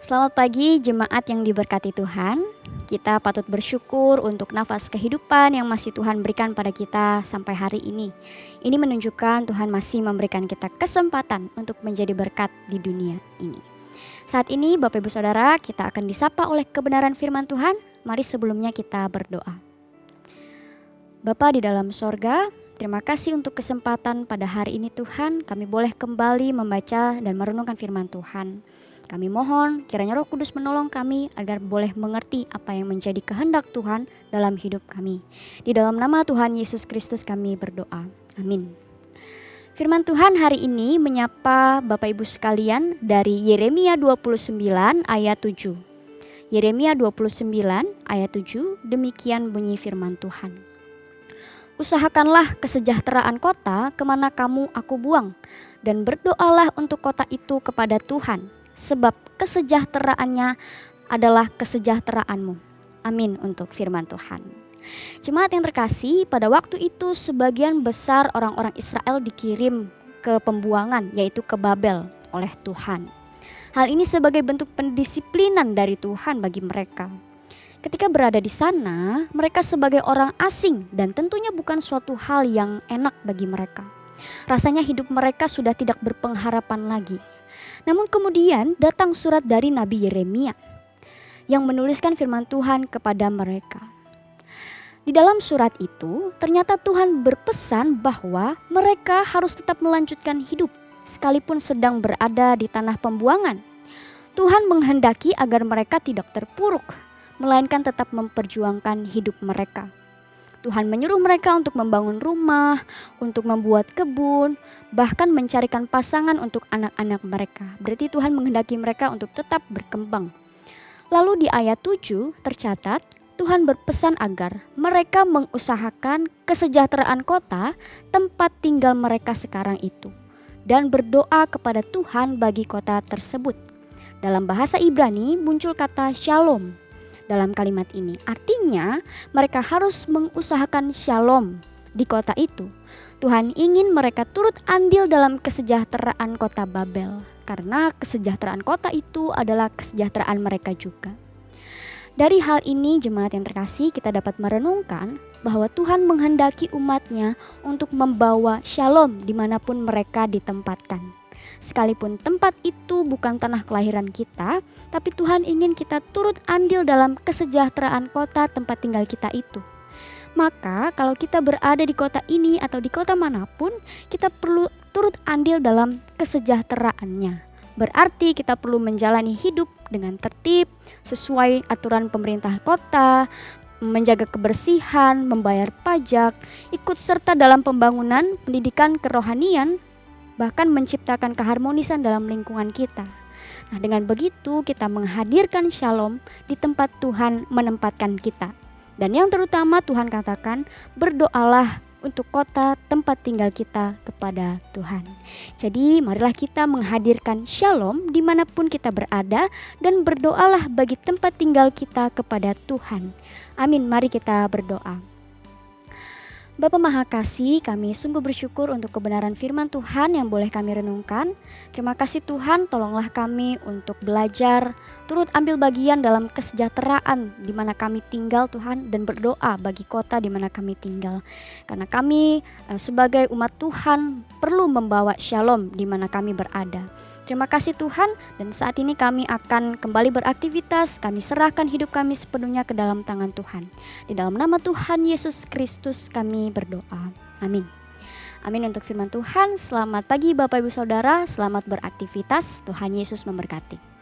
Selamat pagi jemaat yang diberkati Tuhan. Kita patut bersyukur untuk nafas kehidupan yang masih Tuhan berikan pada kita sampai hari ini. Ini menunjukkan Tuhan masih memberikan kita kesempatan untuk menjadi berkat di dunia ini. Saat ini Bapak Ibu Saudara, kita akan disapa oleh kebenaran firman Tuhan. Mari sebelumnya kita berdoa. Bapa di dalam sorga, terima kasih untuk kesempatan pada hari ini Tuhan. Kami boleh kembali membaca dan merenungkan firman Tuhan. Kami mohon kiranya Roh Kudus menolong kami agar boleh mengerti apa yang menjadi kehendak Tuhan dalam hidup kami. Di dalam nama Tuhan Yesus Kristus kami berdoa. Amin. Firman Tuhan hari ini menyapa Bapak Ibu sekalian dari Yeremia 29 ayat 7. Yeremia 29 ayat 7, demikian bunyi firman Tuhan. Usahakanlah kesejahteraan kota kemana kamu aku buang, dan berdoalah untuk kota itu kepada Tuhan, sebab kesejahteraannya adalah kesejahteraanmu. Amin untuk firman Tuhan. Jemaat yang terkasih, pada waktu itu sebagian besar orang-orang Israel dikirim ke pembuangan, yaitu ke Babel oleh Tuhan. Hal ini sebagai bentuk pendisiplinan dari Tuhan bagi mereka. Ketika berada di sana, mereka sebagai orang asing dan tentunya bukan suatu hal yang enak bagi mereka. Rasanya hidup mereka sudah tidak berpengharapan lagi. Namun kemudian datang surat dari Nabi Yeremia yang menuliskan firman Tuhan kepada mereka. Di dalam surat itu ternyata Tuhan berpesan bahwa mereka harus tetap melanjutkan hidup sekalipun sedang berada di tanah pembuangan. Tuhan menghendaki agar mereka tidak terpuruk, melainkan tetap memperjuangkan hidup mereka. Tuhan menyuruh mereka untuk membangun rumah, untuk membuat kebun, bahkan mencarikan pasangan untuk anak-anak mereka. Berarti Tuhan menghendaki mereka untuk tetap berkembang. Lalu di ayat 7 tercatat, Tuhan berpesan agar mereka mengusahakan kesejahteraan kota tempat tinggal mereka sekarang itu, dan berdoa kepada Tuhan bagi kota tersebut. Dalam bahasa Ibrani muncul kata shalom dalam kalimat ini. Artinya mereka harus mengusahakan shalom di kota itu. Tuhan ingin mereka turut andil dalam kesejahteraan kota Babel, karena kesejahteraan kota itu adalah kesejahteraan mereka juga. Dari hal ini jemaat yang terkasih, kita dapat merenungkan bahwa Tuhan menghendaki umatnya untuk membawa shalom dimanapun mereka ditempatkan. Sekalipun tempat itu bukan tanah kelahiran kita, tapi Tuhan ingin kita turut andil dalam kesejahteraan kota tempat tinggal kita itu. Maka kalau kita berada di kota ini atau di kota manapun, kita perlu turut andil dalam kesejahteraannya. Berarti kita perlu menjalani hidup dengan tertib, sesuai aturan pemerintah kota, menjaga kebersihan, membayar pajak, ikut serta dalam pembangunan, pendidikan kerohanian, bahkan menciptakan keharmonisan dalam lingkungan kita. Nah, dengan begitu kita menghadirkan shalom di tempat Tuhan menempatkan kita. Dan yang terutama Tuhan katakan, berdoalah untuk kota tempat tinggal kita kepada Tuhan. Jadi marilah kita menghadirkan shalom dimanapun kita berada, dan berdoalah bagi tempat tinggal kita kepada Tuhan. Amin, mari kita berdoa. Bapa Maha Kasih, kami sungguh bersyukur untuk kebenaran firman Tuhan yang boleh kami renungkan. Terima kasih Tuhan, tolonglah kami untuk belajar, turut ambil bagian dalam kesejahteraan di mana kami tinggal Tuhan, dan berdoa bagi kota di mana kami tinggal. Karena kami sebagai umat Tuhan perlu membawa shalom di mana kami berada. Terima kasih Tuhan, dan saat ini kami akan kembali beraktivitas. Kami serahkan hidup kami sepenuhnya ke dalam tangan Tuhan. Di dalam nama Tuhan Yesus Kristus kami berdoa. Amin. Amin untuk firman Tuhan. Selamat pagi Bapak Ibu Saudara, selamat beraktivitas. Tuhan Yesus memberkati.